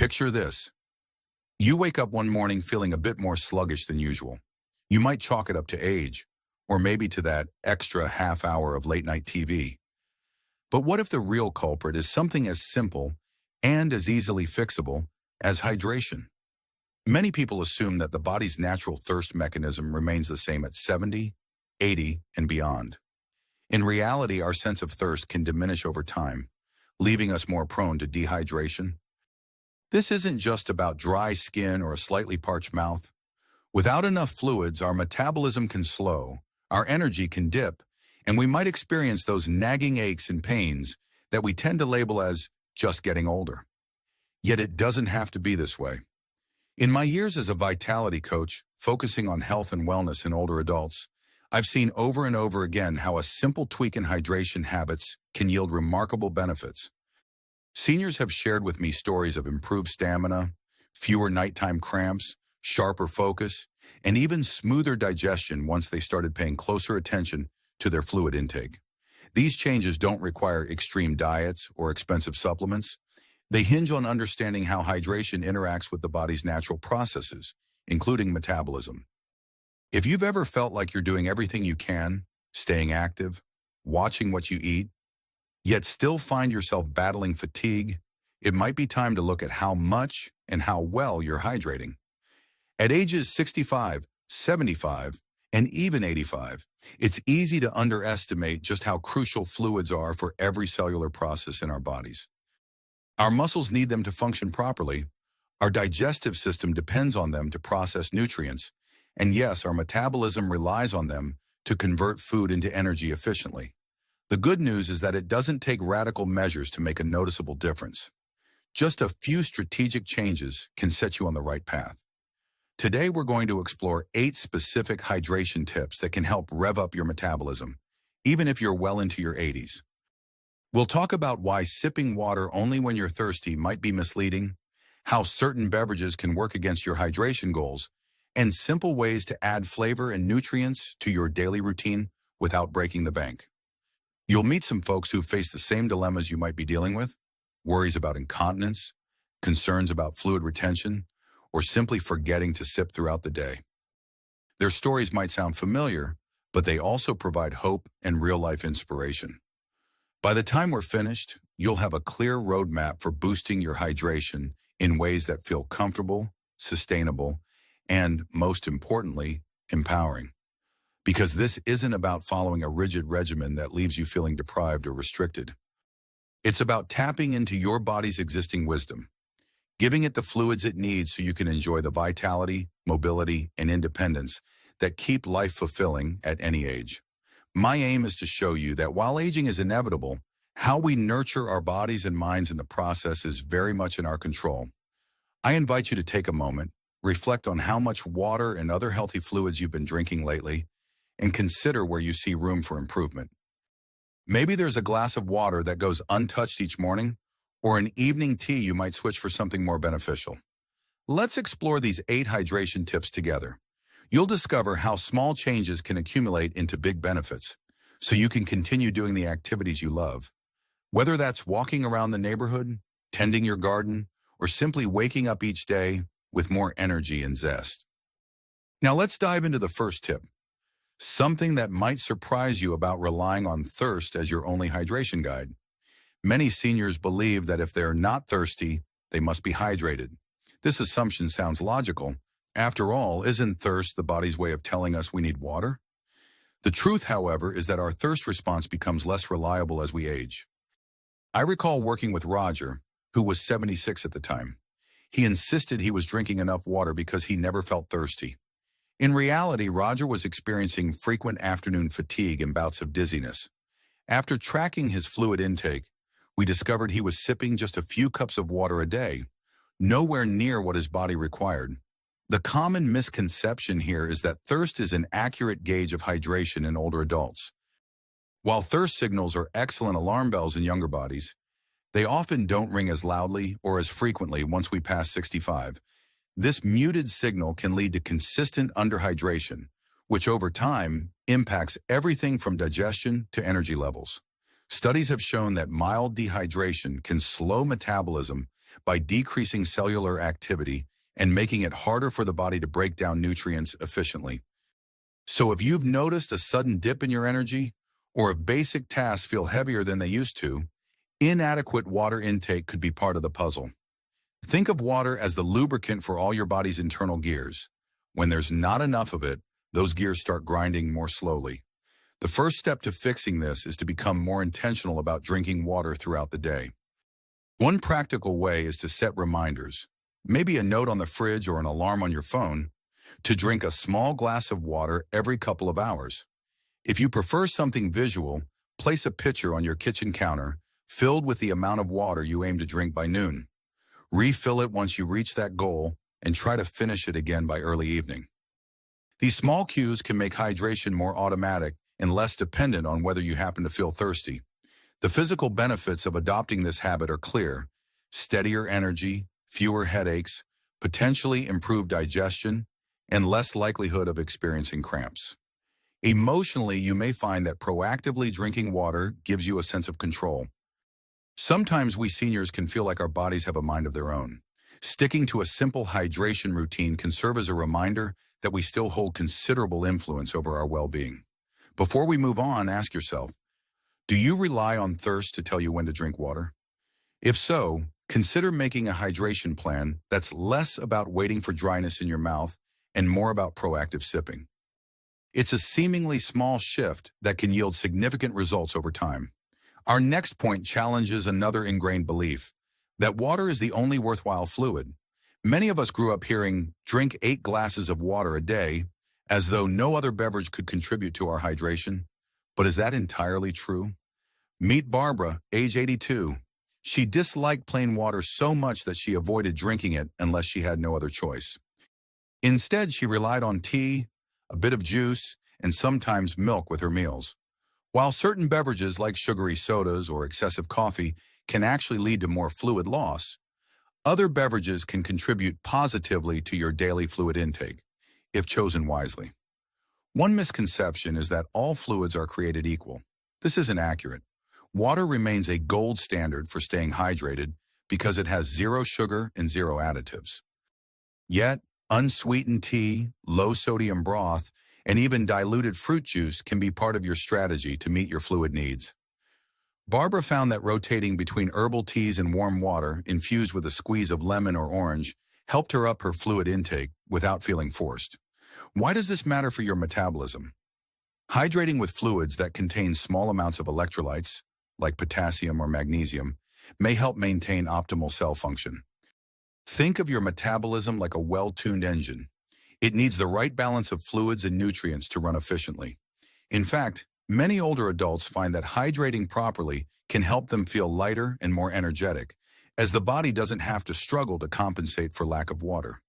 Picture this. You wake up one morning feeling a bit more sluggish than usual. You might chalk it up to age, or maybe to that extra half hour of late-night TV. But what if the real culprit is something as simple and as easily fixable as hydration? Many people assume that the body's natural thirst mechanism remains the same at 70, 80, and beyond. In reality, our sense of thirst can diminish over time, leaving us more prone to dehydration. This isn't just about dry skin or a slightly parched mouth. Without enough fluids, our metabolism can slow, our energy can dip, and we might experience those nagging aches and pains that we tend to label as just getting older. Yet it doesn't have to be this way. In my years as a vitality coach, focusing on health and wellness in older adults, I've seen over and over again how a simple tweak in hydration habits can yield remarkable benefits. Seniors have shared with me stories of improved stamina, fewer nighttime cramps, sharper focus, and even smoother digestion once they started paying closer attention to their fluid intake. These changes don't require extreme diets or expensive supplements. They hinge on understanding how hydration interacts with the body's natural processes, including metabolism. If you've ever felt like you're doing everything you can, staying active, watching what you eat, yet still find yourself battling fatigue, it might be time to look at how much and how well you're hydrating. At ages 65, 75, and even 85, it's easy to underestimate just how crucial fluids are for every cellular process in our bodies. Our muscles need them to function properly. Our digestive system depends on them to process nutrients. And yes, our metabolism relies on them to convert food into energy efficiently. The good news is that it doesn't take radical measures to make a noticeable difference. Just a few strategic changes can set you on the right path. Today, we're going to explore 8 specific hydration tips that can help rev up your metabolism, even if you're well into your 80s. We'll talk about why sipping water only when you're thirsty might be misleading, how certain beverages can work against your hydration goals, and simple ways to add flavor and nutrients to your daily routine without breaking the bank. You'll meet some folks who face the same dilemmas you might be dealing with: worries about incontinence, concerns about fluid retention, or simply forgetting to sip throughout the day. Their stories might sound familiar, but they also provide hope and real-life inspiration. By the time we're finished, you'll have a clear roadmap for boosting your hydration in ways that feel comfortable, sustainable, and, most importantly, empowering. Because this isn't about following a rigid regimen that leaves you feeling deprived or restricted. It's about tapping into your body's existing wisdom, giving it the fluids it needs so you can enjoy the vitality, mobility, and independence that keep life fulfilling at any age. My aim is to show you that while aging is inevitable, how we nurture our bodies and minds in the process is very much in our control. I invite you to take a moment, reflect on how much water and other healthy fluids you've been drinking lately, and consider where you see room for improvement. Maybe there's a glass of water that goes untouched each morning, or an evening tea you might switch for something more beneficial. Let's explore these 8 hydration tips together. You'll discover how small changes can accumulate into big benefits, so you can continue doing the activities you love. Whether that's walking around the neighborhood, tending your garden, or simply waking up each day with more energy and zest. Now let's dive into the first tip. Something that might surprise you about relying on thirst as your only hydration guide. Many seniors believe that if they're not thirsty, they must be hydrated. This assumption sounds logical. After all, isn't thirst the body's way of telling us we need water? The truth, however, is that our thirst response becomes less reliable as we age. I recall working with Roger, who was 76 at the time. He insisted he was drinking enough water because he never felt thirsty. In reality, Roger was experiencing frequent afternoon fatigue and bouts of dizziness. After tracking his fluid intake, we discovered he was sipping just a few cups of water a day, nowhere near what his body required. The common misconception here is that thirst is an accurate gauge of hydration in older adults. While thirst signals are excellent alarm bells in younger bodies, they often don't ring as loudly or as frequently once we pass 65. This muted signal can lead to consistent underhydration, which over time impacts everything from digestion to energy levels. Studies have shown that mild dehydration can slow metabolism by decreasing cellular activity and making it harder for the body to break down nutrients efficiently. So if you've noticed a sudden dip in your energy, or if basic tasks feel heavier than they used to, inadequate water intake could be part of the puzzle. Think of water as the lubricant for all your body's internal gears. When there's not enough of it, those gears start grinding more slowly. The first step to fixing this is to become more intentional about drinking water throughout the day. One practical way is to set reminders, maybe a note on the fridge or an alarm on your phone, to drink a small glass of water every couple of hours. If you prefer something visual, place a pitcher on your kitchen counter filled with the amount of water you aim to drink by noon. Refill it once you reach that goal and try to finish it again by early evening. These small cues can make hydration more automatic and less dependent on whether you happen to feel thirsty. The physical benefits of adopting this habit are clear: steadier energy, fewer headaches, potentially improved digestion, and less likelihood of experiencing cramps. Emotionally, you may find that proactively drinking water gives you a sense of control. Sometimes we seniors can feel like our bodies have a mind of their own. Sticking to a simple hydration routine can serve as a reminder that we still hold considerable influence over our well-being. Before we move on, ask yourself, do you rely on thirst to tell you when to drink water? If so, consider making a hydration plan that's less about waiting for dryness in your mouth and more about proactive sipping. It's a seemingly small shift that can yield significant results over time. Our next point challenges another ingrained belief, that water is the only worthwhile fluid. Many of us grew up hearing, drink 8 glasses of water a day, as though no other beverage could contribute to our hydration. But is that entirely true? Meet Barbara, age 82. She disliked plain water so much that she avoided drinking it unless she had no other choice. Instead, she relied on tea, a bit of juice, and sometimes milk with her meals. While certain beverages like sugary sodas or excessive coffee can actually lead to more fluid loss, other beverages can contribute positively to your daily fluid intake, if chosen wisely. One misconception is that all fluids are created equal. This isn't accurate. Water remains a gold standard for staying hydrated because it has 0 sugar and 0 additives. Yet, unsweetened tea, low-sodium broth, and even diluted fruit juice can be part of your strategy to meet your fluid needs. Barbara found that rotating between herbal teas and warm water infused with a squeeze of lemon or orange helped her up her fluid intake without feeling forced. Why does this matter for your metabolism? Hydrating with fluids that contain small amounts of electrolytes, like potassium or magnesium, may help maintain optimal cell function. Think of your metabolism like a well-tuned engine. It needs the right balance of fluids and nutrients to run efficiently. In fact, many older adults find that hydrating properly can help them feel lighter and more energetic, as the body doesn't have to struggle to compensate for lack of water.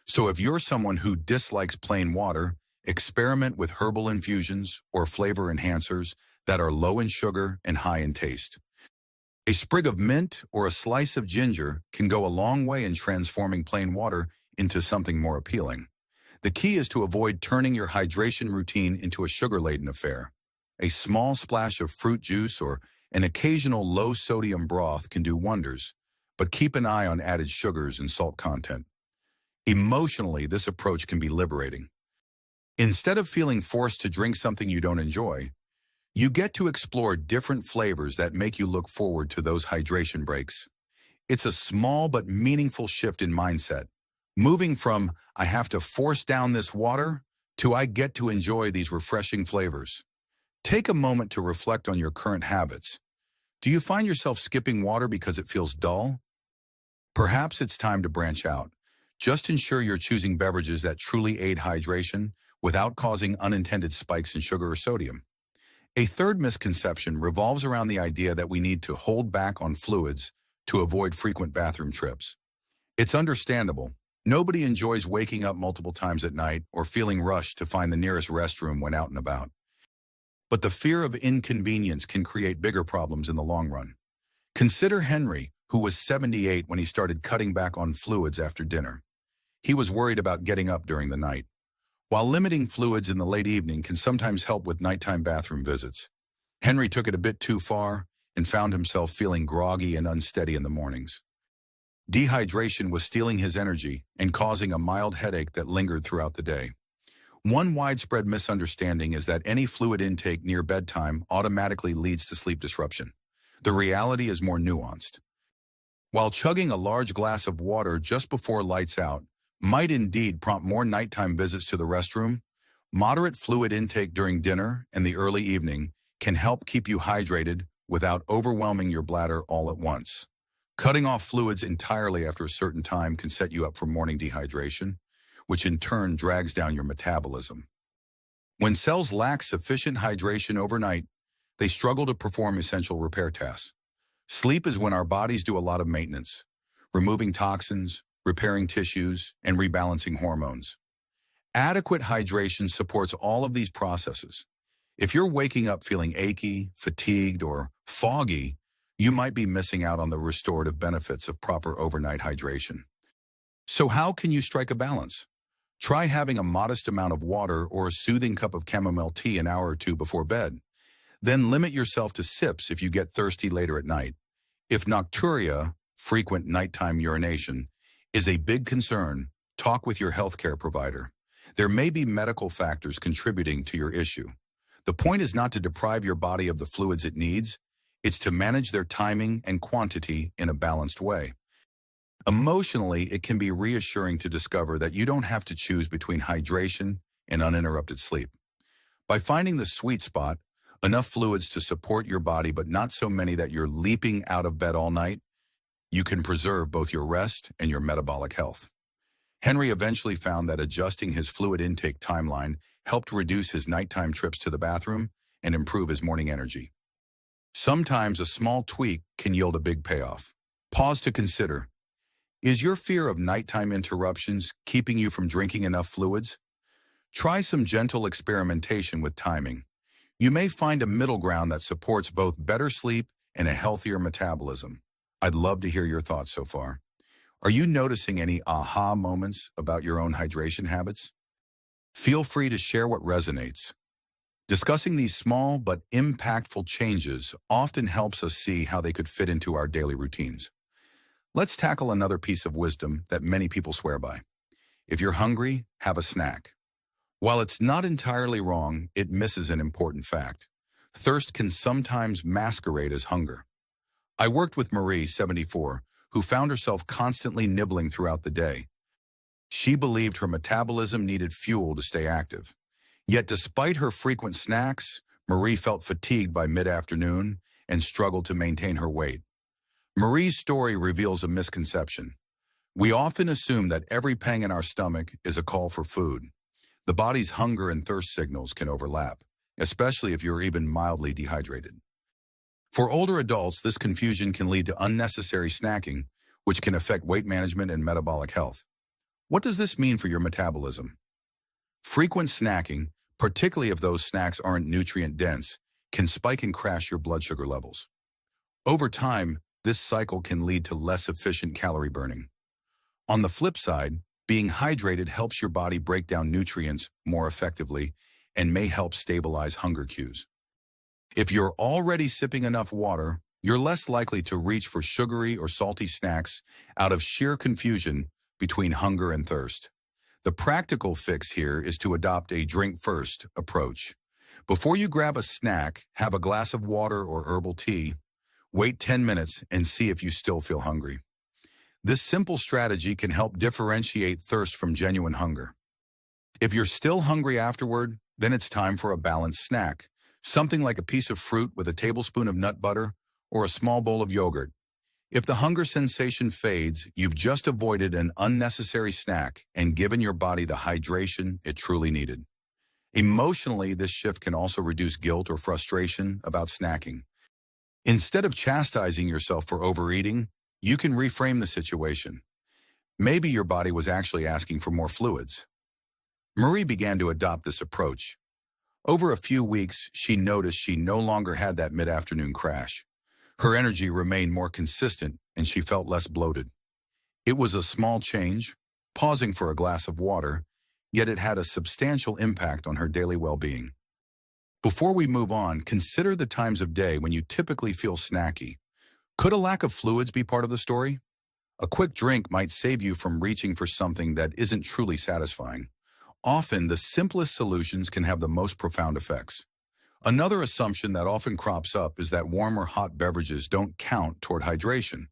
So if you're someone who dislikes plain water, experiment with herbal infusions or flavor enhancers that are low in sugar and high in taste. A sprig of mint or a slice of ginger can go a long way in transforming plain water into something more appealing. The key is to avoid turning your hydration routine into a sugar-laden affair. A small splash of fruit juice or an occasional low-sodium broth can do wonders, but keep an eye on added sugars and salt content. Emotionally, this approach can be liberating. Instead of feeling forced to drink something you don't enjoy, you get to explore different flavors that make you look forward to those hydration breaks. It's a small but meaningful shift in mindset, moving from, I have to force down this water, to I get to enjoy these refreshing flavors. Take a moment to reflect on your current habits. Do you find yourself skipping water because it feels dull? Perhaps it's time to branch out. Just ensure you're choosing beverages that truly aid hydration without causing unintended spikes in sugar or sodium. A third misconception revolves around the idea that we need to hold back on fluids to avoid frequent bathroom trips. It's understandable. Nobody enjoys waking up multiple times at night or feeling rushed to find the nearest restroom when out and about. But the fear of inconvenience can create bigger problems in the long run. Consider Henry, who was 78 when he started cutting back on fluids after dinner. He was worried about getting up during the night. While limiting fluids in the late evening can sometimes help with nighttime bathroom visits, Henry took it a bit too far and found himself feeling groggy and unsteady in the mornings. Dehydration was stealing his energy and causing a mild headache that lingered throughout the day. One widespread misunderstanding is that any fluid intake near bedtime automatically leads to sleep disruption. The reality is more nuanced. While chugging a large glass of water just before lights out might indeed prompt more nighttime visits to the restroom, moderate fluid intake during dinner and the early evening can help keep you hydrated without overwhelming your bladder all at once. Cutting off fluids entirely after a certain time can set you up for morning dehydration, which in turn drags down your metabolism. When cells lack sufficient hydration overnight, they struggle to perform essential repair tasks. Sleep is when our bodies do a lot of maintenance, removing toxins, repairing tissues, and rebalancing hormones. Adequate hydration supports all of these processes. If you're waking up feeling achy, fatigued, or foggy, you might be missing out on the restorative benefits of proper overnight hydration. So how can you strike a balance? Try having a modest amount of water or a soothing cup of chamomile tea an hour or two before bed. Then limit yourself to sips if you get thirsty later at night. If nocturia, frequent nighttime urination, is a big concern, talk with your healthcare provider. There may be medical factors contributing to your issue. The point is not to deprive your body of the fluids it needs, it's to manage their timing and quantity in a balanced way. Emotionally, it can be reassuring to discover that you don't have to choose between hydration and uninterrupted sleep. By finding the sweet spot, enough fluids to support your body but not so many that you're leaping out of bed all night, you can preserve both your rest and your metabolic health. Henry eventually found that adjusting his fluid intake timeline helped reduce his nighttime trips to the bathroom and improve his morning energy. Sometimes a small tweak can yield a big payoff. Pause to consider. Is your fear of nighttime interruptions keeping you from drinking enough fluids? Try some gentle experimentation with timing. You may find a middle ground that supports both better sleep and a healthier metabolism. I'd love to hear your thoughts so far. Are you noticing any aha moments about your own hydration habits? Feel free to share what resonates. Discussing these small but impactful changes often helps us see how they could fit into our daily routines. Let's tackle another piece of wisdom that many people swear by. If you're hungry, have a snack. While it's not entirely wrong, it misses an important fact. Thirst can sometimes masquerade as hunger. I worked with Marie, 74, who found herself constantly nibbling throughout the day. She believed her metabolism needed fuel to stay active. Yet despite her frequent snacks, Marie felt fatigued by mid-afternoon and struggled to maintain her weight. Marie's story reveals a misconception. We often assume that every pang in our stomach is a call for food. The body's hunger and thirst signals can overlap, especially if you're even mildly dehydrated. For older adults, this confusion can lead to unnecessary snacking, which can affect weight management and metabolic health. What does this mean for your metabolism? Frequent snacking, particularly if those snacks aren't nutrient-dense, can spike and crash your blood sugar levels. Over time, this cycle can lead to less efficient calorie burning. On the flip side, being hydrated helps your body break down nutrients more effectively and may help stabilize hunger cues. If you're already sipping enough water, you're less likely to reach for sugary or salty snacks out of sheer confusion between hunger and thirst. The practical fix here is to adopt a drink-first approach. Before you grab a snack, have a glass of water or herbal tea. Wait 10 minutes and see if you still feel hungry. This simple strategy can help differentiate thirst from genuine hunger. If you're still hungry afterward, then it's time for a balanced snack, something like a piece of fruit with a tablespoon of nut butter or a small bowl of yogurt. If the hunger sensation fades, you've just avoided an unnecessary snack and given your body the hydration it truly needed. Emotionally, this shift can also reduce guilt or frustration about snacking. Instead of chastising yourself for overeating, you can reframe the situation. Maybe your body was actually asking for more fluids. Marie began to adopt this approach. Over a few weeks, she noticed she no longer had that mid-afternoon crash. Her energy remained more consistent and she felt less bloated. It was a small change, pausing for a glass of water, yet it had a substantial impact on her daily well-being. Before we move on, consider the times of day when you typically feel snacky. Could a lack of fluids be part of the story? A quick drink might save you from reaching for something that isn't truly satisfying. Often, the simplest solutions can have the most profound effects. Another assumption that often crops up is that warm or hot beverages don't count toward hydration,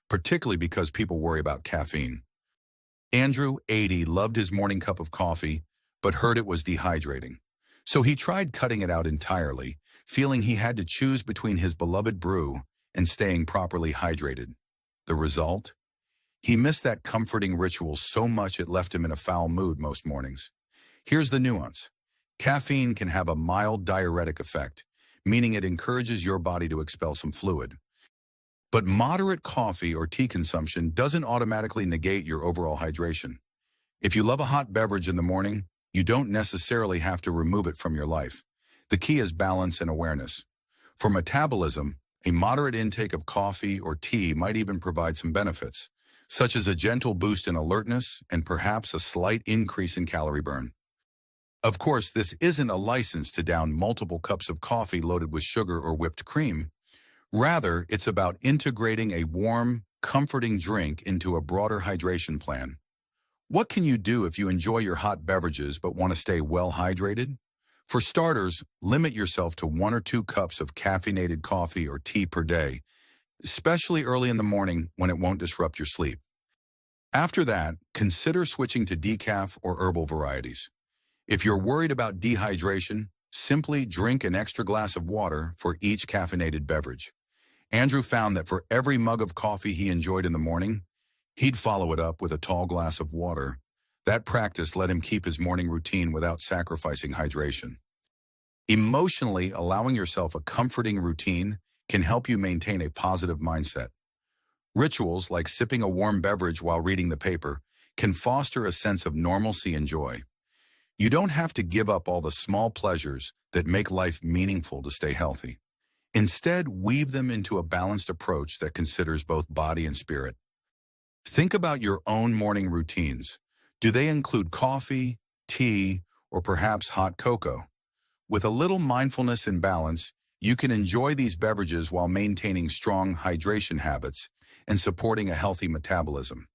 particularly because people worry about caffeine. Andrew, 80, loved his morning cup of coffee, but heard it was dehydrating. So he tried cutting it out entirely, feeling he had to choose between his beloved brew and staying properly hydrated. The result? He missed that comforting ritual so much it left him in a foul mood most mornings. Here's the nuance. Caffeine can have a mild diuretic effect, meaning it encourages your body to expel some fluid. But moderate coffee or tea consumption doesn't automatically negate your overall hydration. If you love a hot beverage in the morning, you don't necessarily have to remove it from your life. The key is balance and awareness. For metabolism, a moderate intake of coffee or tea might even provide some benefits, such as a gentle boost in alertness and perhaps a slight increase in calorie burn. Of course, this isn't a license to down multiple cups of coffee loaded with sugar or whipped cream. Rather, it's about integrating a warm, comforting drink into a broader hydration plan. What can you do if you enjoy your hot beverages but want to stay well hydrated? For starters, limit yourself to 1 or 2 cups of caffeinated coffee or tea per day, especially early in the morning when it won't disrupt your sleep. After that, consider switching to decaf or herbal varieties. If you're worried about dehydration, simply drink an extra glass of water for each caffeinated beverage. Andrew found that for every mug of coffee he enjoyed in the morning, he'd follow it up with a tall glass of water. That practice let him keep his morning routine without sacrificing hydration. Emotionally, allowing yourself a comforting routine can help you maintain a positive mindset. Rituals like sipping a warm beverage while reading the paper can foster a sense of normalcy and joy. You don't have to give up all the small pleasures that make life meaningful to stay healthy. Instead, weave them into a balanced approach that considers both body and spirit. Think about your own morning routines. Do they include coffee, tea, or perhaps hot cocoa? With a little mindfulness and balance, you can enjoy these beverages while maintaining strong hydration habits and supporting a healthy metabolism.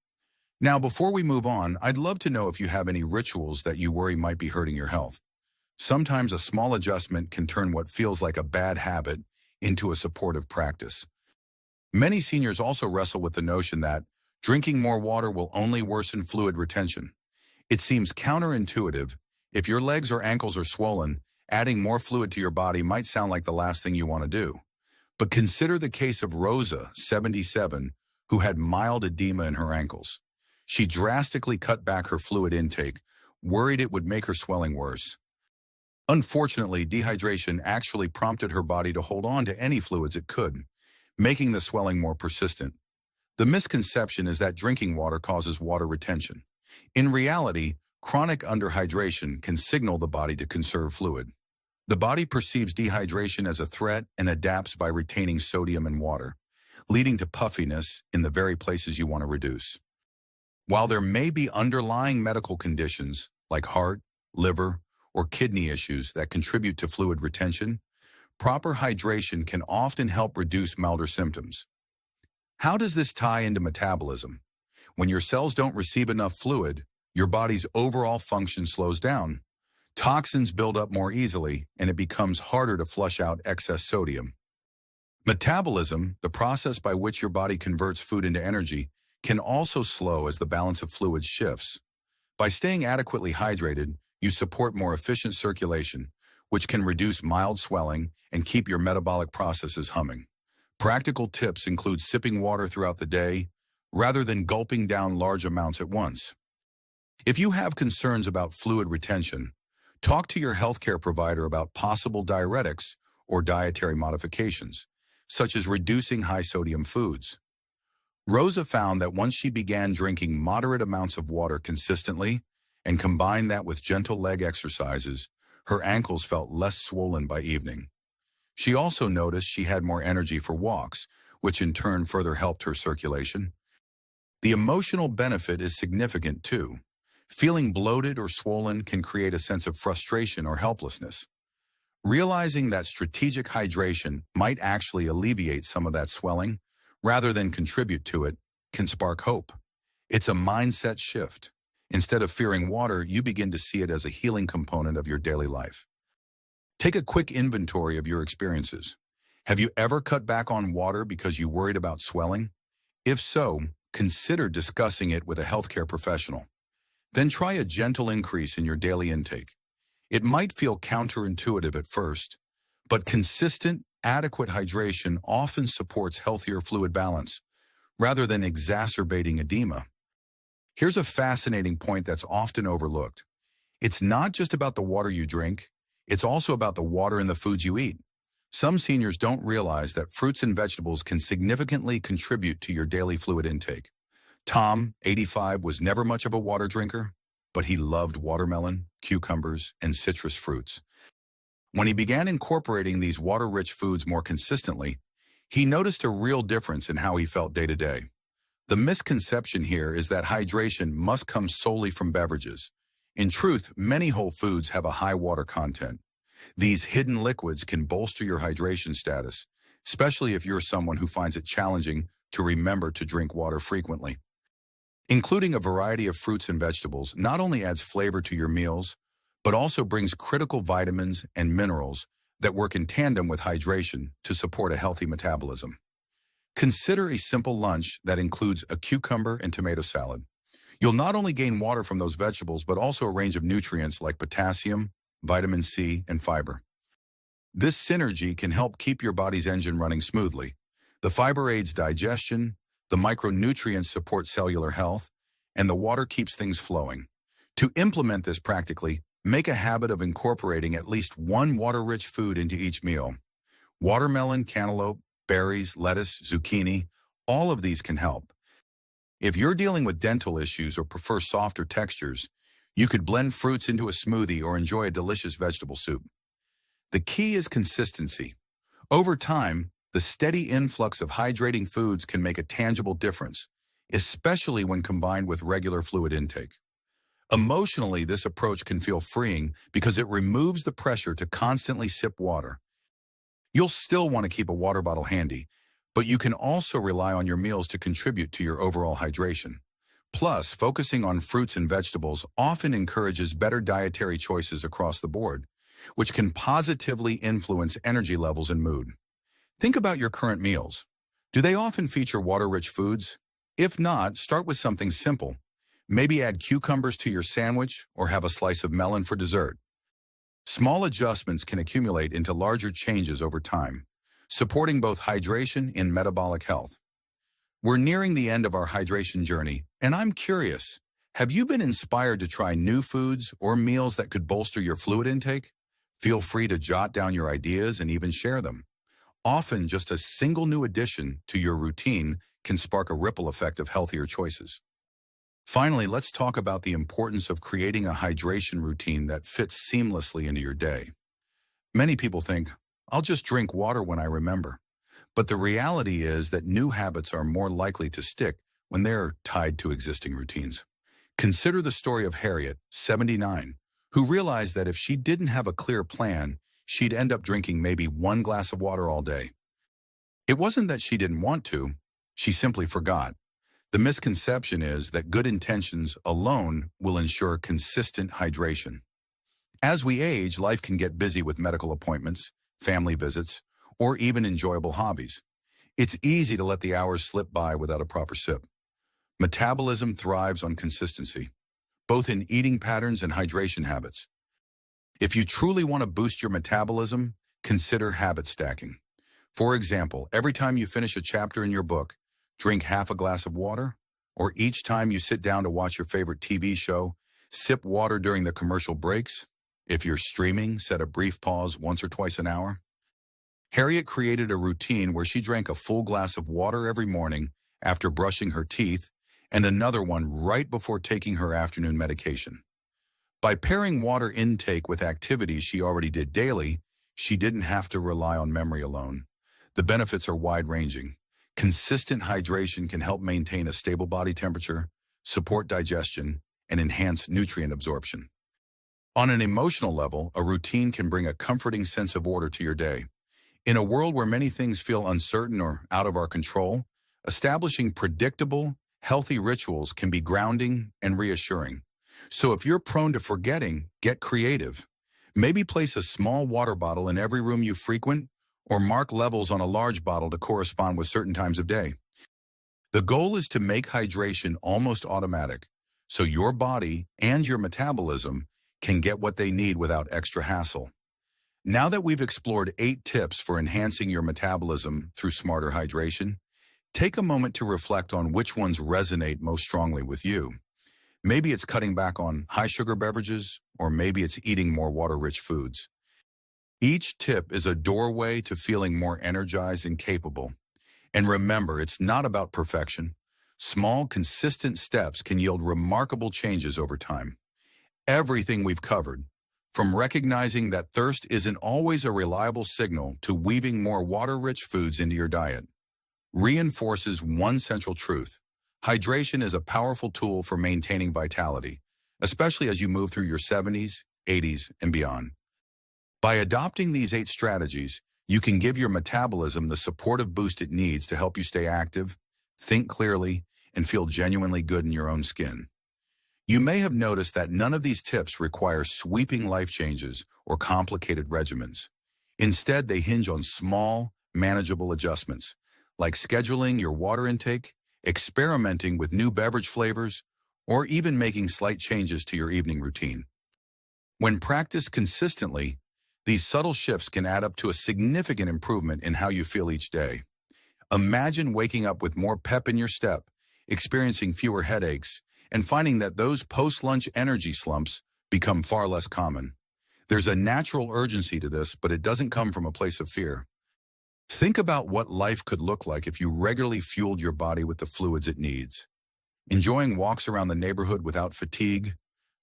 Now, before we move on, I'd love to know if you have any rituals that you worry might be hurting your health. Sometimes a small adjustment can turn what feels like a bad habit into a supportive practice. Many seniors also wrestle with the notion that drinking more water will only worsen fluid retention. It seems counterintuitive. If your legs or ankles are swollen, adding more fluid to your body might sound like the last thing you want to do. But consider the case of Rosa, 77, who had mild edema in her ankles. She drastically cut back her fluid intake, worried it would make her swelling worse. Unfortunately, dehydration actually prompted her body to hold on to any fluids it could, making the swelling more persistent. The misconception is that drinking water causes water retention. In reality, chronic underhydration can signal the body to conserve fluid. The body perceives dehydration as a threat and adapts by retaining sodium and water, leading to puffiness in the very places you want to reduce. While there may be underlying medical conditions like heart, liver, or kidney issues that contribute to fluid retention, proper hydration can often help reduce milder symptoms. How does this tie into metabolism? When your cells don't receive enough fluid, your body's overall function slows down. Toxins build up more easily, and it becomes harder to flush out excess sodium. Metabolism, the process by which your body converts food into energy, can also slow as the balance of fluids shifts. By staying adequately hydrated, you support more efficient circulation, which can reduce mild swelling and keep your metabolic processes humming. Practical tips include sipping water throughout the day, rather than gulping down large amounts at once. If you have concerns about fluid retention, talk to your healthcare provider about possible diuretics or dietary modifications, such as reducing high-sodium foods. Rosa found that once she began drinking moderate amounts of water consistently and combined that with gentle leg exercises, her ankles felt less swollen by evening. She also noticed she had more energy for walks, which in turn further helped her circulation. The emotional benefit is significant too. Feeling bloated or swollen can create a sense of frustration or helplessness. Realizing that strategic hydration might actually alleviate some of that swelling, rather than contribute to it, can spark hope. It's a mindset shift. Instead of fearing water, you begin to see it as a healing component of your daily life. Take a quick inventory of your experiences. Have you ever cut back on water because you worried about swelling? If so, consider discussing it with a healthcare professional. Then try a gentle increase in your daily intake. It might feel counterintuitive at first, but consistent, adequate hydration often supports healthier fluid balance, rather than exacerbating edema. Here's a fascinating point that's often overlooked. It's not just about the water you drink, it's also about the water in the foods you eat. Some seniors don't realize that fruits and vegetables can significantly contribute to your daily fluid intake. Tom, 85, was never much of a water drinker, but he loved watermelon, cucumbers, and citrus fruits. When he began incorporating these water-rich foods more consistently, he noticed a real difference in how he felt day to day. The misconception here is that hydration must come solely from beverages. In truth, many whole foods have a high water content. These hidden liquids can bolster your hydration status, especially if you're someone who finds it challenging to remember to drink water frequently. Including a variety of fruits and vegetables not only adds flavor to your meals, but also brings critical vitamins and minerals that work in tandem with hydration to support a healthy metabolism. Consider a simple lunch that includes a cucumber and tomato salad. You'll not only gain water from those vegetables, but also a range of nutrients like potassium, vitamin C, and fiber. This synergy can help keep your body's engine running smoothly. The fiber aids digestion, the micronutrients support cellular health, and the water keeps things flowing. To implement this practically, make a habit of incorporating at least one water-rich food into each meal. Watermelon, cantaloupe, berries, lettuce, zucchini, all of these can help. If you're dealing with dental issues or prefer softer textures, you could blend fruits into a smoothie or enjoy a delicious vegetable soup. The key is consistency. Over time, the steady influx of hydrating foods can make a tangible difference, especially when combined with regular fluid intake. Emotionally, this approach can feel freeing because it removes the pressure to constantly sip water. You'll still want to keep a water bottle handy, but you can also rely on your meals to contribute to your overall hydration. Plus, focusing on fruits and vegetables often encourages better dietary choices across the board, which can positively influence energy levels and mood. Think about your current meals. Do they often feature water-rich foods? If not, start with something simple. Maybe add cucumbers to your sandwich or have a slice of melon for dessert. Small adjustments can accumulate into larger changes over time, supporting both hydration and metabolic health. We're nearing the end of our hydration journey, and I'm curious, have you been inspired to try new foods or meals that could bolster your fluid intake? Feel free to jot down your ideas and even share them. Often, just a single new addition to your routine can spark a ripple effect of healthier choices. Finally, let's talk about the importance of creating a hydration routine that fits seamlessly into your day. Many people think, I'll just drink water when I remember. But the reality is that new habits are more likely to stick when they're tied to existing routines. Consider the story of Harriet, 79, who realized that if she didn't have a clear plan, she'd end up drinking maybe one glass of water all day. It wasn't that she didn't want to, she simply forgot. The misconception is that good intentions alone will ensure consistent hydration. As we age, life can get busy with medical appointments, family visits, or even enjoyable hobbies. It's easy to let the hours slip by without a proper sip. Metabolism thrives on consistency, both in eating patterns and hydration habits. If you truly want to boost your metabolism, consider habit stacking. For example, every time you finish a chapter in your book, drink half a glass of water, or each time you sit down to watch your favorite TV show, sip water during the commercial breaks. If you're streaming, set a brief pause once or twice an hour. Harriet created a routine where she drank a full glass of water every morning after brushing her teeth and another one right before taking her afternoon medication. By pairing water intake with activities she already did daily, she didn't have to rely on memory alone. The benefits are wide-ranging. Consistent hydration can help maintain a stable body temperature, support digestion, and enhance nutrient absorption. On an emotional level, a routine can bring a comforting sense of order to your day. In a world where many things feel uncertain or out of our control, establishing predictable healthy rituals can be grounding and reassuring. So if you're prone to forgetting, get creative. Maybe place a small water bottle in every room you frequent, or mark levels on a large bottle to correspond with certain times of day. The goal is to make hydration almost automatic, so your body and your metabolism can get what they need without extra hassle. Now that we've explored 8 tips for enhancing your metabolism through smarter hydration, take a moment to reflect on which ones resonate most strongly with you. Maybe it's cutting back on high-sugar beverages, or maybe it's eating more water-rich foods. Each tip is a doorway to feeling more energized and capable. And remember, it's not about perfection. Small, consistent steps can yield remarkable changes over time. Everything we've covered, from recognizing that thirst isn't always a reliable signal to weaving more water-rich foods into your diet, reinforces one central truth. Hydration is a powerful tool for maintaining vitality, especially as you move through your 70s, 80s, and beyond. By adopting these 8 strategies, you can give your metabolism the supportive boost it needs to help you stay active, think clearly, and feel genuinely good in your own skin. You may have noticed that none of these tips require sweeping life changes or complicated regimens. Instead, they hinge on small, manageable adjustments, like scheduling your water intake, experimenting with new beverage flavors, or even making slight changes to your evening routine. When practiced consistently, these subtle shifts can add up to a significant improvement in how you feel each day. Imagine waking up with more pep in your step, experiencing fewer headaches, and finding that those post-lunch energy slumps become far less common. There's a natural urgency to this, but it doesn't come from a place of fear. Think about what life could look like if you regularly fueled your body with the fluids it needs. Enjoying walks around the neighborhood without fatigue,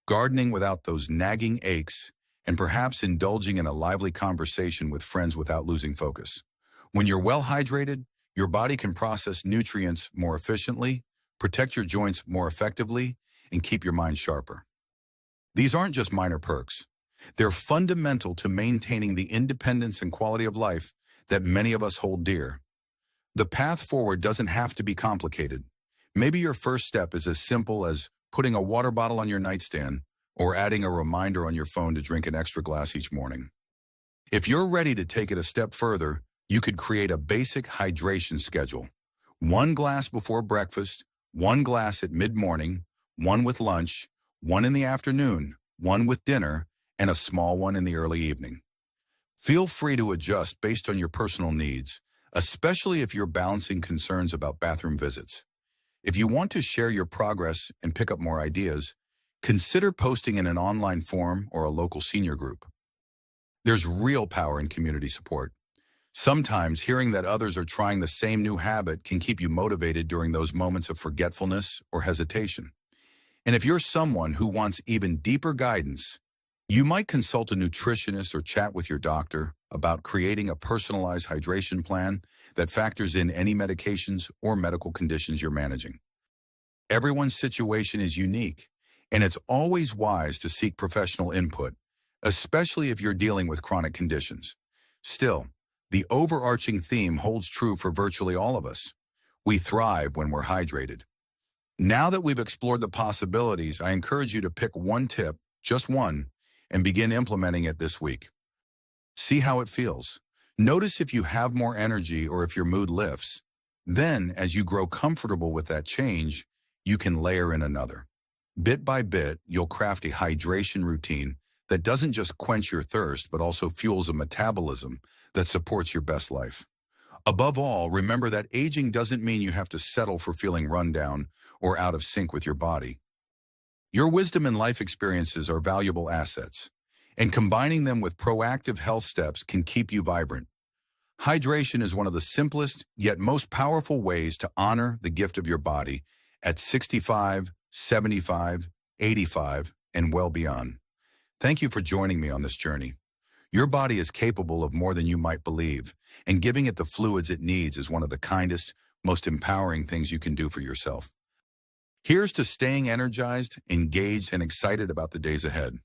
gardening without those nagging aches, and perhaps indulging in a lively conversation with friends without losing focus. When you're well hydrated, your body can process nutrients more efficiently, protect your joints more effectively, and keep your mind sharper. These aren't just minor perks. They're fundamental to maintaining the independence and quality of life that many of us hold dear. The path forward doesn't have to be complicated. Maybe your first step is as simple as putting a water bottle on your nightstand or adding a reminder on your phone to drink an extra glass each morning. If you're ready to take it a step further, you could create a basic hydration schedule. 1 glass before breakfast, 1 glass at mid-morning, 1 with lunch, 1 in the afternoon, 1 with dinner, and a small one in the early evening. Feel free to adjust based on your personal needs, especially if you're balancing concerns about bathroom visits. If you want to share your progress and pick up more ideas, consider posting in an online forum or a local senior group. There's real power in community support. Sometimes hearing that others are trying the same new habit can keep you motivated during those moments of forgetfulness or hesitation. And if you're someone who wants even deeper guidance, you might consult a nutritionist or chat with your doctor about creating a personalized hydration plan that factors in any medications or medical conditions you're managing. Everyone's situation is unique, and it's always wise to seek professional input, especially if you're dealing with chronic conditions. Still, the overarching theme holds true for virtually all of us. We thrive when we're hydrated. Now that we've explored the possibilities, I encourage you to pick one tip, just one, and begin implementing it this week. See how it feels. Notice if you have more energy or if your mood lifts. Then, as you grow comfortable with that change, you can layer in another. Bit by bit, you'll craft a hydration routine that doesn't just quench your thirst, but also fuels a metabolism that supports your best life. Above all, remember that aging doesn't mean you have to settle for feeling run down or out of sync with your body. Your wisdom and life experiences are valuable assets, and combining them with proactive health steps can keep you vibrant. Hydration is one of the simplest yet most powerful ways to honor the gift of your body at 65, 75, 85, and well beyond. Thank you for joining me on this journey. Your body is capable of more than you might believe, and giving it the fluids it needs is one of the kindest, most empowering things you can do for yourself. Here's to staying energized, engaged, and excited about the days ahead.